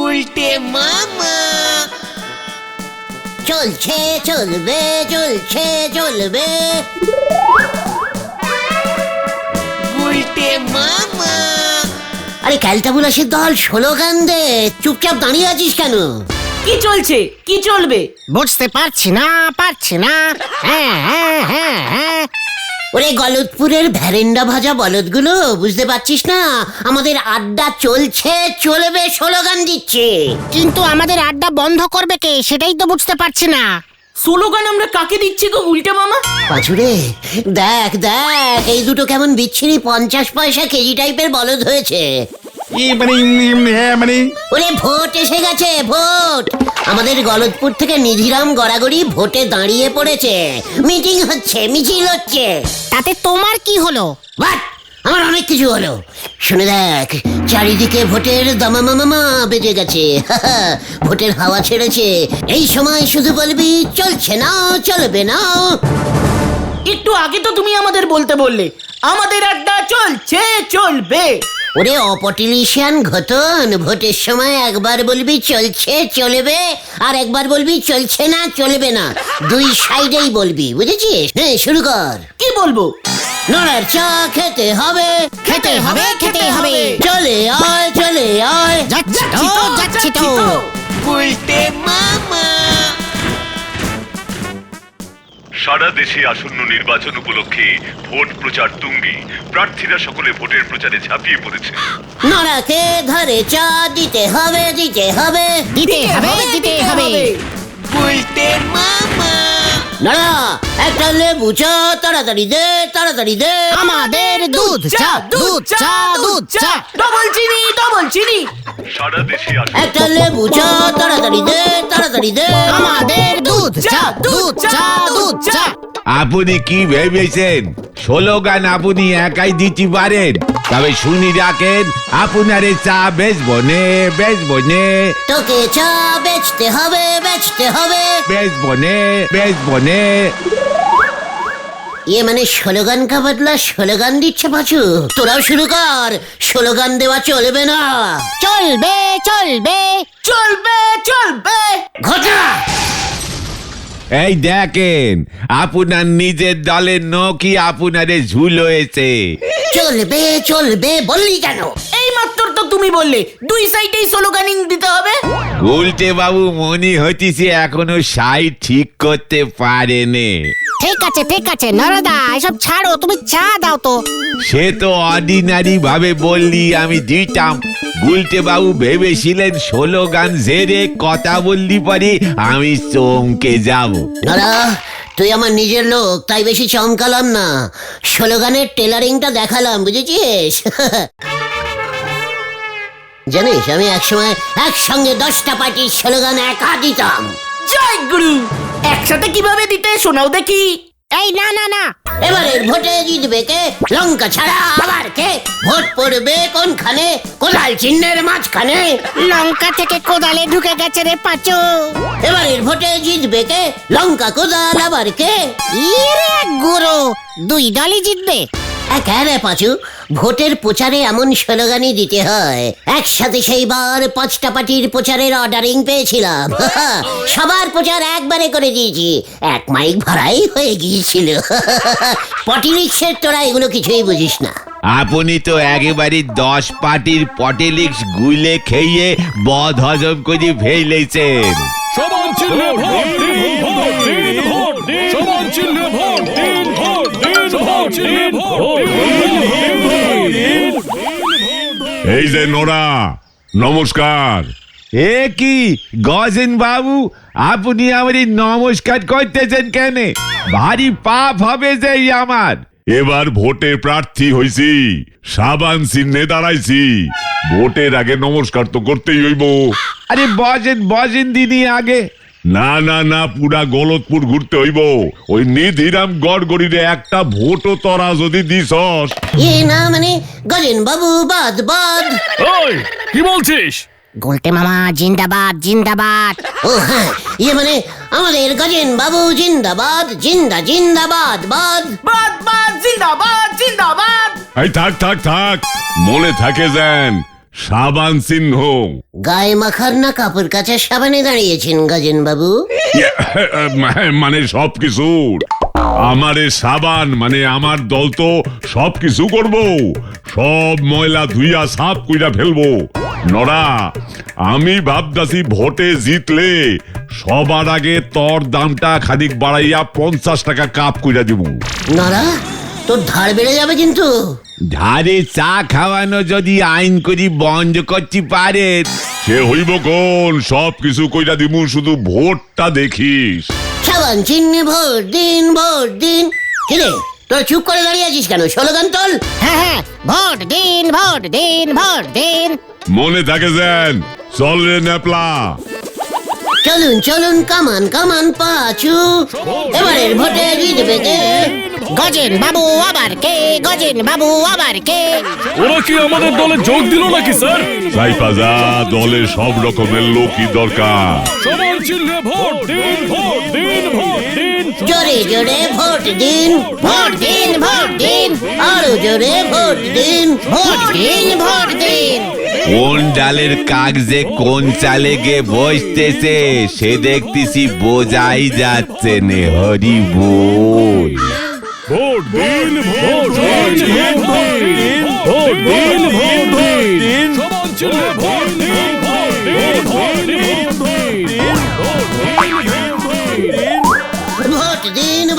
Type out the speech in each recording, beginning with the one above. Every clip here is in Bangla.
উল্টে মামা। চলছে চলবে চলছে চলবে। উল্টে মামা। আরে ক্যালটাবুলাসের দল স্লোগান দে, চুপচাপ দাঁড়িয়ে আছিস কেন? কি চলছে, কি চলবে? বুঝতে পারছি না। হ্যাঁ। ওরে গলতপুরের ভ্যারেন্ডা ভাজা বলদগুলো, বুঝতে পারছিস না আমাদের আড্ডা চলছে চলবে স্লোগান দিচ্ছে। কিন্তু আমাদের আড্ডা বন্ধ করবে কে, সেটাই তো বুঝতে পারছি না। স্লোগান আমরা কাকে দিচ্ছি গো উল্টে মামা? পাঁচুরে দেখ দেখ, এই দুটো কেমন বিচ্ছিরি 50 পয়সা কেজি টাইপের বলদ হয়েছে। ওরে ভোট এসে গেছে, ভোট। আমাদের গলতপুর থেকে নিধিরাম গড়াগড়ি ভোটে দাঁড়িয়ে পড়েছে, মিটিং হচ্ছে, মিছিল হচ্ছে। তাতে তোমার কি হলো? বাট আমার অনেক কিছু হলো। শুনে দেখ, চারিদিকে ভোটের দামামামা বেজে গেছে। ভোটের হাওয়া ছেড়েছে। এই সময় শুধু বলবি চলছে না চলবে না। একটু আগে তো তুমি আমাদের বলতে বললে আমাদের আড্ডা চলছে চলবে। ওরে অপটিলিশিয়ান ঘটন, ভোটের সময় একবার বলবি চলছে চলবে আর একবার বলবি চলছে না চলবে না, দুই সাইডেই বলবি, বুঝেছিস? হ্যাঁ শুরু কর। কি বলবো? নড়ার চা খেতে হবে, খেতে হবে, খেতে হবে। চলে আয় চলে আয়। যাচ্ছি তো। উল্টে মামা। সারা দেশে আসন্ন নির্বাচন উপলক্ষে ভোট প্রচার তুঙ্গে। প্রার্থীরা সকলে ভোটের প্রচারে ঝাঁপিয়ে পড়েছে। নড়াকে ধরে চা দিতে হবে দিতে হবে দিতে হবে। উল্টে মামা। নড়া একটা লেবু চা তাড়াতাড়ি দে তাড়াতাড়ি দে। আমাদের দুধ চা। ডবল চিনি। সারা দেশে একটা লেবু চা তাড়াতাড়ি দে তাড়াতাড়ি দে। আমাদের দুধ চা। আপনি কি ভেবেছেন স্লোগান আপনি একাই দিতে পারেন? তবে শুনি রাখেন, আপনার চা বেচবো নে। তোকে চা বেচতে হবে বেচবো নে। ये মানে স্লোগান কা বদলা স্লোগান দিচ্ছে পাঁচু। তোরাও শুরু কর, স্লোগান দেওয়া চলবে না। চলবে। ঘটা। এই দেখেন, আপনার নিজের দলের নকি আপনারে ঝুল হয়েছে। চলবে বললি কেন? এই মাত্র তো তুমি বললে দুই সাইডেই স্লোগানিং দিতে হবে। উল্টে বাবু মনে হইতেছে এখনো সাইড ঠিক করতে পারেনি। ঠিক আছে নরদা, এসব ছাড়ো, তুমি চা দাও তো। সে তো অর্ডিনারি ভাবে বললি আমি দিতাম। উল্টে বাবু ভেবেছিলেন স্লোগান ঝেড়ে কথা বললি পরে আমি চমকে যাব। দাদা তুই আমার নিজের লোক, তাই বেশি চমকালাম না, স্লোগানের টেলারিংটা দেখালাম, বুঝেছিস? জানিস আমি একসময় একসঙ্গে 10টা পার্টির স্লোগান একা দিতাম। জয় গুরু। একসাথে কিভাবে দিতে শোনাও দেখি। এই না। এবারের ভোটে জিতবে কে? লঙ্কা ছাড়া আবার কে? ভোট পড়বে কোনখানে? কোদাল চিহ্নের মাঝখানে। লঙ্কা থেকে কোদালে ঢুকে গেছে রে পাঁচু। এবারের ভোটে জিতবে কে? লঙ্কা কোদাল আবার কে? ইরে গুরু, দুই দলই জিতবে। রে পাঁচু, ভোটের প্রচারে এমন স্লোগানই দিতে হয়। একসাথে সেইবার 5টা পার্টির প্রচারের অর্ডারিং পেয়েছিলাম। সবার প্রচার একবারে করে দিয়েছি, এক মাইক ভাড়াই হয়ে গিয়েছিল। পটিলিক্সের তোরা এগুলো কিছুই বুঝিস না। আপনি তো একেবারে 10 পার্টির পটেলিক্স গুলে খেয়ে বদ হজম করে ফেলেছেন। সমান চিহ্নে ভোট দিন, ভোট দিন, ভোট দিন, সমান চিহ্নে ভোট দিন, ভোট দিন, সমান চিহ্নে ভোট দিন। এই যে নোরা, নমস্কার। এ কি গজেন বাবু, আপনি আমারই নমস্কার করতেছেন কেন? ভারী পাপ হবে যে আমার। এবার ভোটে প্রার্থী হইছি, সাবান চিহ্নে দাঁড়াইছি। ভোটের আগে নমস্কার তো করতেই হইব। আরে বজেন দিদি আগে। না, পুরা গলতপুর ঘুরতে হইব। ওই নিধিরাম গড়গড়িরে একটা ভোটও তোরা যদি দিছস। না মানে গজেন বাবু বাদ। ওই কি বলছিস? গোলটে মামা জিন্দাবাদ। ও হ্যাঁ, মানে আমাদের গজেন বাবু জিন্দাবাদ, জিন্দাবাদ। জিন্দাবাদ। এই থাক, মনে থাকে যেন সাবান চিহ্ন। গায়ে মাখার না কাপড় কাচার সাবানে দাঁড়িয়েছেন গজেন বাবু? মানে সবকিছু আমারে সাবান, মানে আমার দল তো সবকিছু করব, সব ময়লা ধুইয়া সাফ কইরা ফেলবো। নরা, আমি ভাবতাছি ভোটে জিতলে সবার আগে তোর দামটা খানিক বাড়াইয়া 50 টাকা কাপ কইরা দিব। নরা, তোর ধার বেড়ে যাবে কিন্তু। ধারে চা খাওয়ানো যদি আইন করি বন্ধ করতে পারে, সে হইব কোন, সবকিছু কইরা দিমু, শুধু ভোটটা দেখিস। সাবান চিহ্নে ভোট দিন, ভোট দিন। কিরে, তোরা চুপ করে দাঁড়িয়ে আছিস কেন? স্লোগান তোল। হ্যাঁ হ্যাঁ, ভোট দিন, ভোট দিন, ভোট দিন। মনে থাকে যেন। চল রে ন্যাপলা। চলুন চলুন, কামান কামান পাচু, এবারের ভোটে জিতবে কে? গজেন বাবু আবার কে? গজেন বাবু আবার কে? ওরা কি আমাদের দলে যোগ দিল নাকি স্যার? সাইপাজা, দলে সব রকমের লোকই দরকার। সমান চিহ্নে ভোট দিন, ভোট দিন, ভোট দিন। জোরে জোরে ভোট দিন, ভোট দিন, ভোট দিন, আরো জোরে ভোট দিন, ভোট দিন, ভোট দিন। কোন ডালের কাগজে কোন চালে গে বসতেছে সে দেখতেছি বোঝাই যাচ্ছে নে। হরি বল। ভোট দিন, ভোট দিন, ভোট দিন, ভোট দিন, ভোট দিন। সমান চিহ্নে ভোট দিন, ভোট দিন, ভোট দিন, ভোট দিন,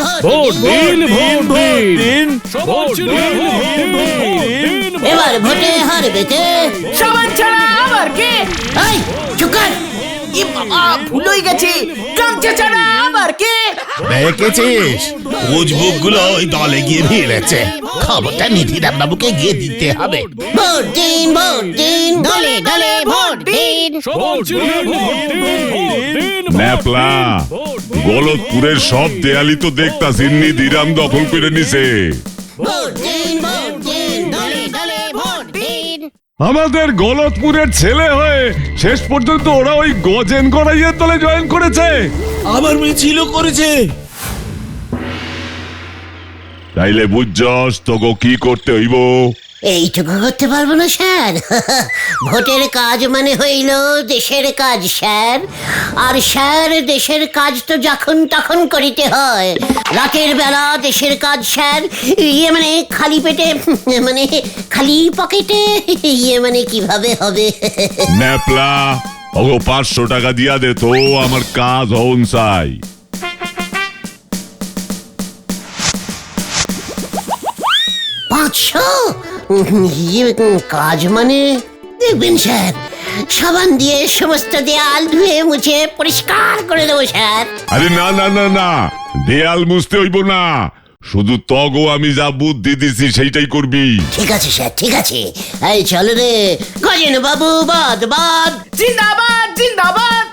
ভোট ভোট দিন। দিন, ভোট দিন। সমান চিহ্নে ভোট দিন, ভোট দিন। এবার ভোটে হারবে কে? সাবান ছাড়া আবার কে? এই চুপ কর। এ বাবা, ভুল হয়ে গেছে। গামছা ছাড়া আবার কে? দেখেছিস উজবুক গুলো ওই দলে গিয়ে ভিড়েছে। খবরটা নিধিরাম বাবুকে গিয়ে দিতে হবে। ভোট দিন, ভোট দিন। দলে দলে ভোট দিন। সমান চিহ্নে ভোট দিন, ভোট দিন। ন্যাপলা, গলতপুরের সব দেয়ালি তো দেখতাছি নিধিরাম দখল করে নিছে। ভোট দিন, ভোট দিন। দলে দলে ভোট দিন। আমাদের গলতপুরের ছেলে হয়ে শেষ পর্যন্ত ওরা ওই গজেন গড়াইয়ের দলে জয়েন করেছে। আবার মিছিলও করেছে। তাইলে বুঝছস তোকে কি করতে হইব। এইটুকু করতে পারবো না স্যার। ভোটের কাজ মানে হইল দেশের কাজ স্যার। আর স্যার, দেশের কাজ তো যখন তখন করিতে হয়। রাতের বেলা দেশের কাজ স্যার, ইয়ে মানে খালি পেটে, মানে খালি পকেটে, ইয়ে মানে কিভাবে হবে? ন্যাপলা, ওগো 500 টাকা দিয়া দে তো, আমার কাজ হন চাই। 500? ইয়ে কাজ মানে? দেখবেন স্যার, সাবান দিয়ে সমস্ত দেয়াল ধুয়ে মুছে পরিষ্কার করে দেবো স্যার। আরে না না না না, দেয়াল মুছতে হইব না, শুধু তগো আমি যা বুদ্ধি দিছি সেইটাই করবি। ঠিক আছে স্যার, ঠিক আছে। এই চলো রে গজেন বাবু, বাদ বাদ। জিন্দাবাদ, জিন্দাবাদ।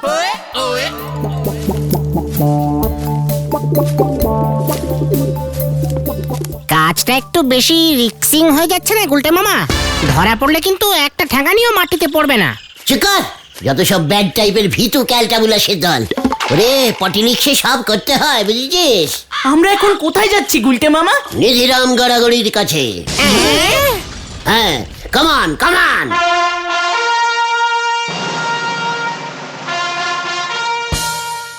কাজটা একটু বেশি রিক্সিং হয়ে যাচ্ছে না গুলটে মামা? ধরা পড়লে কিন্তু একটা ঠ্যাঙানিও মাটিতে পড়বে না। চিকার, যত সব ব্যাড টাইপের ভিতু ক্যালটাবুলাসের দল। ওরে পটিলিক্সে সব করতে হয়, বুঝেছিস? আমরা এখন কোথায় যাচ্ছি গুলটে মামা? নিধিরাম গড়াগড়ির কাছে। হ্যাঁ, কামান কামান।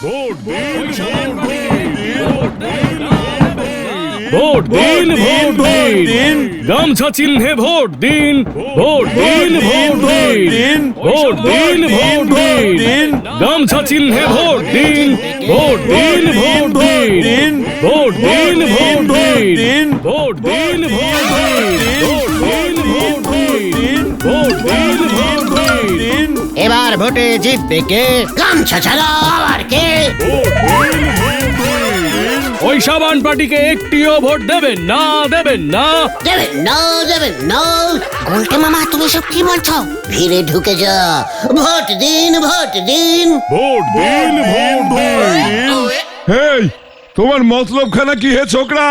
ভোট দিন, ভোট দিন, ভোট দিন। ভোট দিন, ভোট দিন। গামছা চিহ্নে ভোট দিন, ভোট দিন, ভোট দিন। ভোট দিন, ভোট দিন। গামছা চিহ্নে ভোট দিন, ভোট দিন, ভোট দিন। ভোট দিন, ভোট দিন। ভোট দিন, ভোট দিন। ভোট দিন, ভোট দিন। ভোট দিন, ভোট দিন। এবার ভোটে জিতবে কে? গামছা ছাড়া আবার কে? ওই সাবান পার্টিকে একটিও ভোট দেবেন না, দেবেন না। দেবেন না, দেবেন না। গুলটে মামা, তুমি সব কি বলছো? ভিড়ে ঢুকে যা। ভোট দিন, ভোট দিন। ভোট দিন, ভোট দিন। এই, তোমার মতলব খানা কি হে ছোকরা?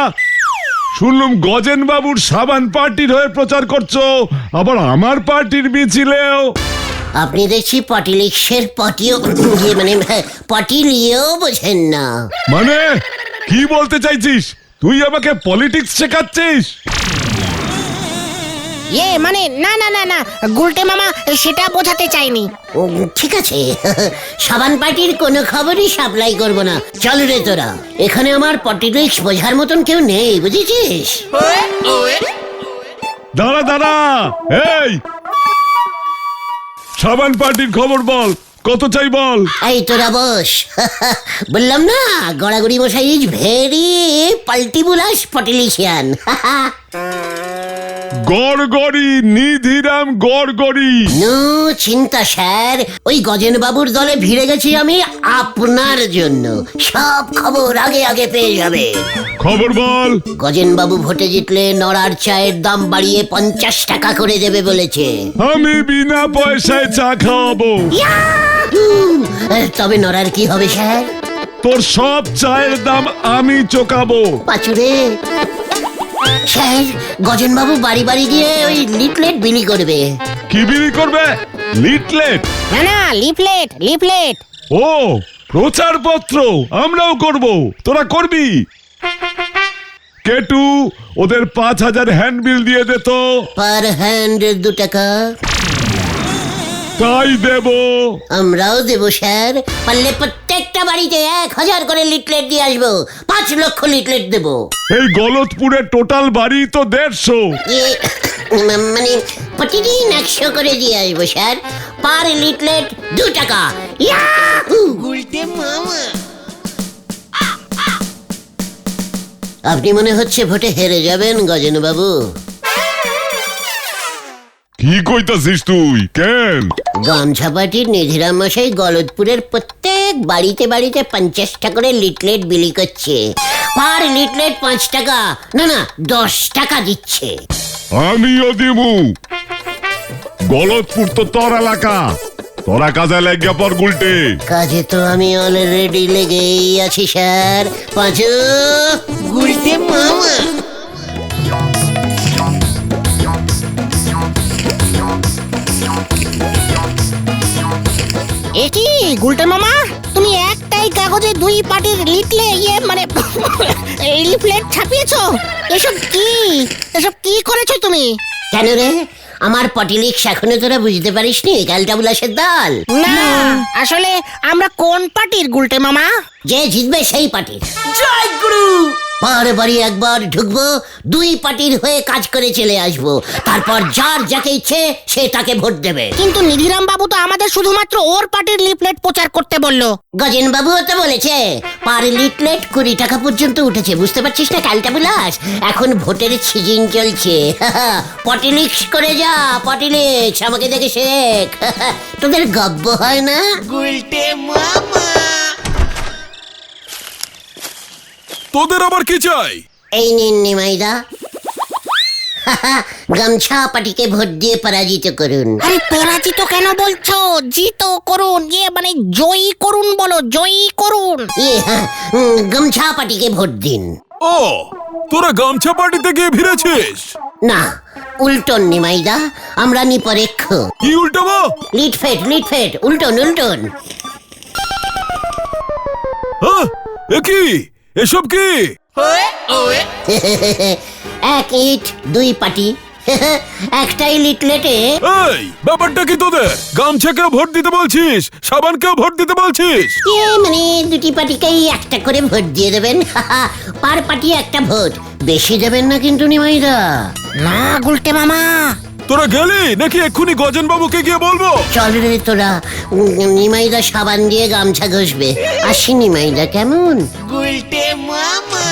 শুনলাম গজেন বাবুর সাবান পার্টির হয়ে প্রচার করছো, আবার আমার পার্টির মিছিলেও। আপনি দেখছি পটিলিক্সের পটিও, ইয়ে মানে পটিলিয়েও বোঝেন না। মানে কি বলতে চাইছিস? তুই আমাকে পলিটিক্স শেখাচ্ছিস? মানে না না না না গুলটে মামা সেটা বোঝাতে চাইনি। ঠিক আছে সাবান পার্টির কোনো খবরই সাপ্লাই করব না। চল রে তোরা, এখানে আমার পলিটিক্স বোঝার মতন কেউ নেই, বুঝেছিস? দাঁড়া দাঁড়া, এই সাবান পার্টির খবর বল, কত চাই বল। এই তোরা বস। বললাম না গড়াগড়ি মশাই is very পাল্টিবুলাস পটিলিশিয়ান। Gorgori, Nidhiram Gorgori. No চিন্তা স্যার, ওই গজেন বাবুর দলে ভিড়ে গেছি আমি আপনার জন্য। সব খবর আগে আগে পেয়ে যাবে। খবর বল। গজেন বাবু ভোটে জিতলে নড়ার চায়ের দাম বাড়িয়ে 50 টাকা করে দেবে বলেছে। আমি বিনা পয়সায় চা খাওয়াবো। ইয়াহু! তবে নড়ার কি হবে স্যার? তোর সব চায়ের দাম আমি চোকাবো। পাচুরে স্যার, গজেন বাবু বাড়ি বাড়ি গিয়ে ওই লিফলেট বিলি করবে। কি বিলি করবে? লিটলেট? না না লিফলেট লিফলেট। ও প্রচারপত্র আমরাও করব, তোরা করবি? কেটু, ওদের 5000 হ্যান্ডবিল দিয়ে দে তো। পার হ্যান্ড 2 টাকা। তাই দেব। আমরাও দেবো স্যার, পারলে প্রত্যেকটা বাড়িতে 1000 করে লিটলেট দিয়ে আসবো। 5 লক্ষ লিটলেট দেবো। এই গলতপুরের টোটাল বাড়ি তো 150। মানে প্রতিদিন 100 করে দিয়ে আসবো স্যার। পার লিটলেট 2 টাকা। ইয়াহু! গুলটে মামা। আপনি মনে হচ্ছে ভোটে হেরে যাবেন গজেন বাবু। কি কইতাছিস তুই? কেন? গামছা পার্টির নিধিরাম মশাই গলদপুরের প্রত্যেক বাড়িতে বাড়িতে 50 টাকা করে লিটলেট বিলি করছে। পার লিটলেট 5 টাকা, না না 10 টাকা দিচ্ছে। আমিও দিমু। গলতপুর তো তোর এলাকা, তোরা কাজে লাগিয়া পর গুলটে। কাজে তো আমি অলরেডি লেগেই আছি স্যার। পাঁচু গুলটে মামা। একি গুলটে মামা, তুমি একটাই কাগজে 2 পার্টির মানে লিফলেট ছাপিয়েছো? এসব কি করেছো তুমি? কেন রে, আমার পটিলিক্স এখনো তোরা বুঝতে পারিসনি? গালটা বুলাসের দল। না আসলে আমরা কোন পার্টির গুলটে মামা? যে জিতবে সেই পার্টির। জয় গুরু। বারে বাড়ি একবার ঢুকবো, 2 পার্টির হয়ে কাজ করে চলে আসবো। তারপর যার যাকে ইচ্ছে সে তাকে ভোট দেবে। কিন্তু নিধিরাম বাবু তো আমাদের শুধুমাত্র ওর পার্টির লিফলেট প্রচার করতে বললো। গজেন বাবুও তো বলেছে পার লিটলেট 20 টাকা পর্যন্ত উঠেছে। বুঝতে পারছিস না কালটা বিলাস? এখন ভোটের সিজন চলছে। পটিলিক্স করে যা, পটিলিক্স আমাকে দেখে শেখ। তোদের গব্ব হয় না? গুলটে মামা। তোদের আবার কি চাই? এই নিন নিমাইদা। গামছা পার্টিকে ভোট দিয়ে পরাজিত করুন। আরে পরাজিত কেন বলছো? জিত করুন, মানে জয়ী করুন বলো, জয়ী করুন। গামছা পার্টিকে ভোট দিন। ও তোরা গামছা পার্টিতে গিয়ে ভিড়েছিস? না, উল্টন নিমাইদা, আমরা নিপরেক্ষ। কি উল্টাবো? লিটফেট উল্টন উল্টন। কি এসব কি? এক ইট 2 পার্টি। একটাই লিটলেটে। এই ব্যাপারটা কি তোদের? গামছাকেও ভোট দিতে বলছিস, সাবানকেও ভোট দিতে বলছিস? মানে 2টি পার্টিকেই একটা করে ভোট দিয়ে দেবেন। পার পার্টি একটা ভোট, বেশি দেবেন না কিন্তু নিমাইদা। না গুলটে মামা। তোরা গেলি নাকি এক্ষুনি গজেন বাবুকে গিয়ে বলবো? চল রে তোরা, নিমাইদা সাবান দিয়ে গামছা ঘষবে। আসি নিমাইদা, কেমন? গুলটে মামা।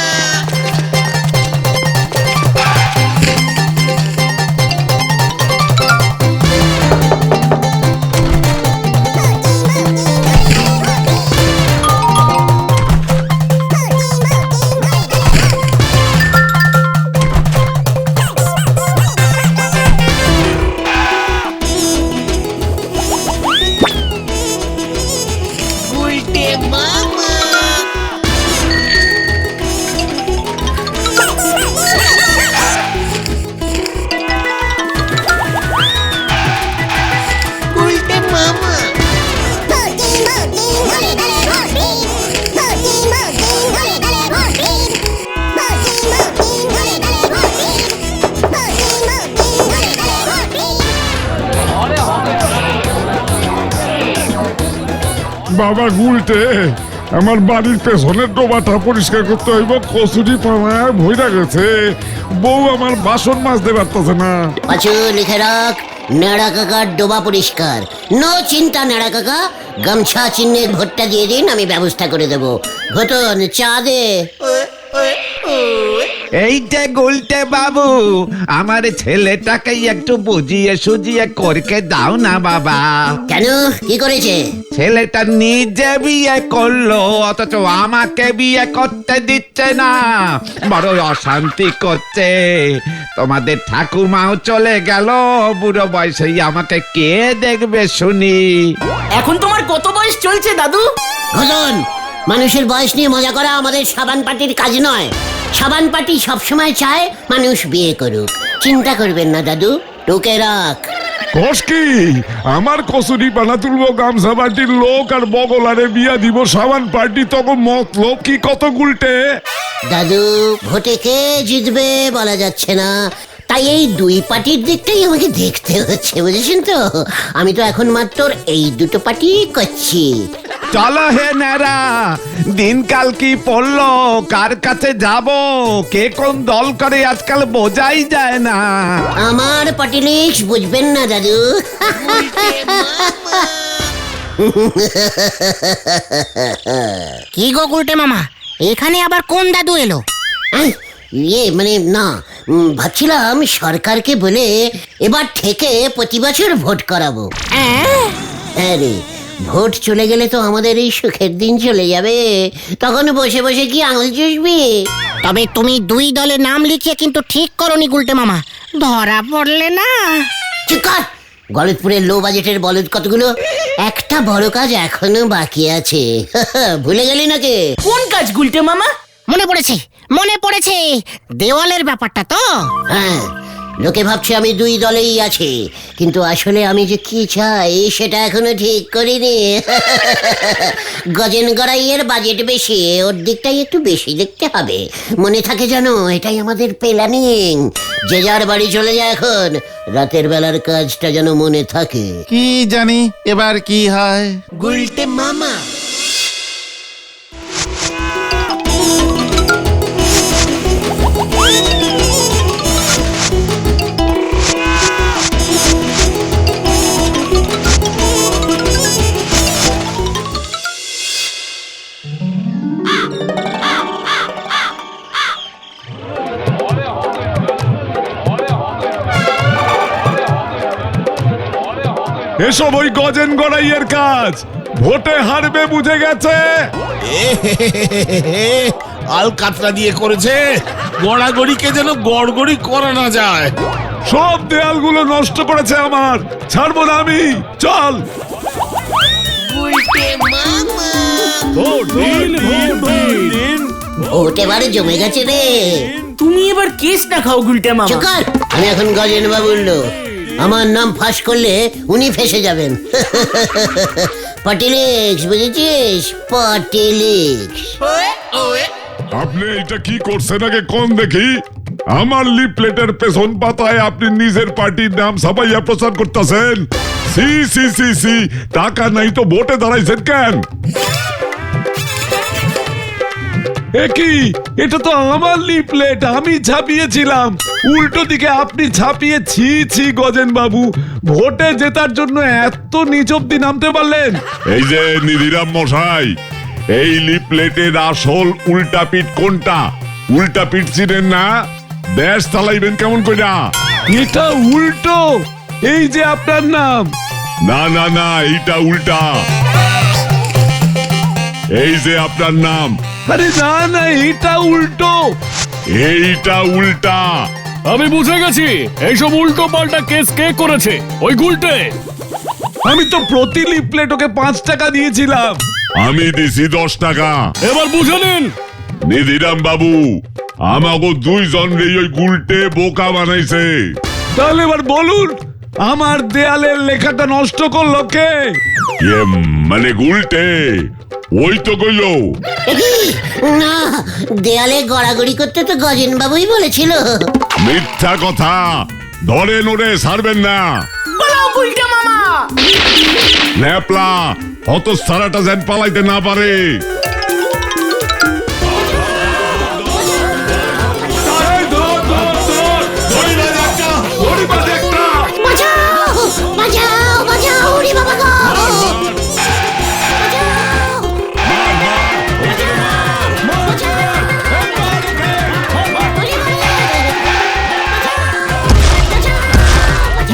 গুলটে মামা। বাবা গুলটে, আমার বাড়ির পেছনের ডোবাটা পরিষ্কার করতে হইব, কচুরি পানায় ভইরা গেছে, বউ আমার বাসন মাজতে পারতেছে না। পাঁচু লিখে রাখ, নেড়া কাকার ডোবা পরিষ্কার। নো চিন্তা নেড়া কাকা, গামছা চিহ্নের ভোটটা দিয়ে দিন, আমি ব্যবস্থা করে দেবো। ঘটন চা দে। এইটা গুলটে বাবু, আমার ছেলেটাকে একটু বুঝিয়ে সুজিয়ে করকে দাও না বাবা। কেন, কি করেছে? ছেলেটা নিজে বিয়ে করলো, অথচ আমাকে বিয়ে করতে দিচ্ছে না, বড় অশান্তি করছে। তোমাদের ঠাকুমাও চলে গেল, বুড়ো বয়সেই আমাকে কে দেখবে শুনি। এখন তোমার কত বয়স চলছে দাদু? ঘটন, মানুষের বয়স নিয়ে মজা করা আমাদের সাবান পার্টির কাজ নয়। সাবান পার্টি সবসময় চায় মানুষ বিয়ে করুক। চিন্তা করবেন না দাদু, টুকে রাখ। কস কি, আমার কচুরি পানা তুলবো গামছা পার্টির লোক, আর বগলারে বিয়া দিব সাবান পার্টি, তখন মতলব কি কত গুলটে? দাদু, ভোটে কে জিতবে বলা যাচ্ছে না, তাই এই দুই পার্টির দিকটাই আমাকে দেখতে হচ্ছে, বুঝেছেন তো? আমি তো এখন মাত্র এই দুটো পার্টি করছি। চলো হে নেরা, দিনকাল কি পড়লো, কার কাছে যাব, কে কোন দল করে আজকাল বোঝাই যায় না। আমার পার্টি লিস্ট বুঝবেন না দাদু। কি গো গুলটে মামা, এখানে আবার কোন দাদু এলো? আই, মানে না, ভাবছিলাম সরকারকে বলে এবার থেকে প্রতি বছর ভোট করাবো। হ্যাঁ রে, ভোট চলে গেলে তো আমাদের এই সুখের দিন চলে যাবে, তখন বসে বসে কি আঙুল চুষবি? তবে তুমি দুই দলে নাম লিখিয়ে কিন্তু ঠিক করনি গুলটে মামা, ধরা পড়লে না। ঠিক কর, গলতপুরের লো বাজেটের বলদ কতগুলো, একটা বড় কাজ এখনো বাকি আছে। ভুলে গেলি নাকি? কোন কাজ গুলটে মামা? মনে পড়েছে, মনে পড়েছে, দেওয়ালের ব্যাপারটা তো। হ্যাঁ, লোকে ভাবছে আমি দুই দলেই আছি, কিন্তু আসলে আমি যে কি চাই সেটা এখনো ঠিক করিনি। গজেন গড়াইয়ের বাজেট বেশি, ওর দিকটাই একটু বেশি দেখতে হবে, মনে থাকে জানো, এটাই আমাদের প্ল্যানিং। যে যার বাড়ি চলে যায় এখন, রাতের বেলার কাজটা যেন মনে থাকে। কি জানি এবার কি হয়। গুলটে মামা। এসব ওই গজেন গড়াইয়ের কাজ, ভোটে হারবে বুঝে গেছে। আল কাতরা দিয়ে করেছে, গড়াগড়িকে যেন গড়গড়ি করা না যায়। সব দেয়ালগুলো নষ্ট করেছে আমার, ছাড়বো না আমি। চল। গুলটে মামা। ভোট দিন, ভোট দিন। ভোট এবারে জমে গেছে রে। তুমি এবার কেস না খাও গুলটে মামা। চুকার, আমি এখন গজেন বাবুর লোক, আমার নাম ফাঁস করলে উনি ফেসে যাবেন। পাটিলিক্স, বুঝেছিস? পাটিলিক্স। আপনি এটা কি করছেন আগে কোন দেখি? আমার লিফলেটের পেছন পাতায় আপনি নিজের পার্টির নাম ছাপাইয়া প্রচার করতেছেন। সি সি সি সি, টাকা নাই তো ভোটে দাঁড়াইছেন কেন? একই, এটা তো আমার লিফলেট, আমি ছাপিয়েছিলাম, উল্টো দিকে আপনি ছাপিয়ে। ছি ছি গজেন বাবু, ভোটে জেতার জন্য এত নিচ অব্দি নামতে পারলেন? এই যে নিধিরাম মশাই, এই লিফলেটের আসল উল্টা পিঠ কোনটা? উল্টা পিঠ চিনেন না? দেশ চালাইবেন কেমন কইরা? এটা উল্টো, এই যে আপনার নাম। না না না, এইটা উল্টা। এই যে আপনার নাম। আরে না না, এইটা উল্টো, এইটা উল্টা। আমি বুঝে গেছি, এইসব উল্টো পাল্টা কেস কে করেছে, ওই গুলটে। আমি তো প্রতি লিফলেট ওকে 5 টাকা দিয়েছিলাম। আমি দিছি 10 টাকা। এবার বুঝে নিন। নিধিরাম বাবু, আমাকে দুইজন রে ওই গুলটে বোকা বানাইছে। তাহলে এবার বলুন, আমার দেয়ালের লেখাটা নষ্ট করলো কে? মানে গুলটে, ওই তো কইলো। না, দেয়ালে গড়াগড়ি করতে তো গজেন বাবুই বলেছিল। মিথ্যা কথা, ধরে নড়ে ছাড়বেন না। বলো গুলটে মামা। ন্যাপলা, অত সারাটা যেন পালাইতে না পারে। বাঁচাও বাঁচাও বাঁচাও ওরে বাবা গো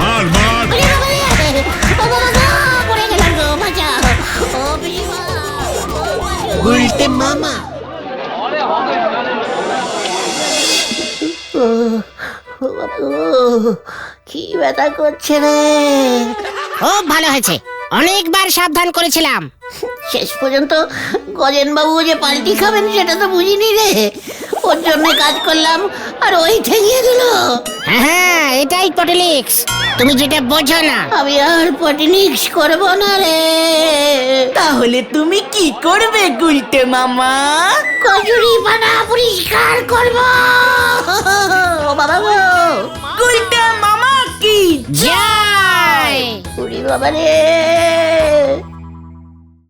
মার মার উল্টে মামা কি ব্যথা করছে রে। খুব ভালো হয়েছে, অনেকবার সাবধান করেছিলাম। শেষ পর্যন্ত গজেন বাবু যে পাল্টি খাবেন সেটা তো বুঝিনি রে। ওর জন্য কাজ করলাম আর ওই ঠেঙিয়ে দিল। হ্যাঁ, এটাই পটেলিক্স, তুমি যেটা বোঝো না। আমি আর পটিনিক্স করব না রে। তাহলে তুমি কি করবে গুলটে মামা? কজুরি পানা পরিষ্কার করব। ও বাবা গো, গুলটে মামা কি যাই উড়ি বাবা রে।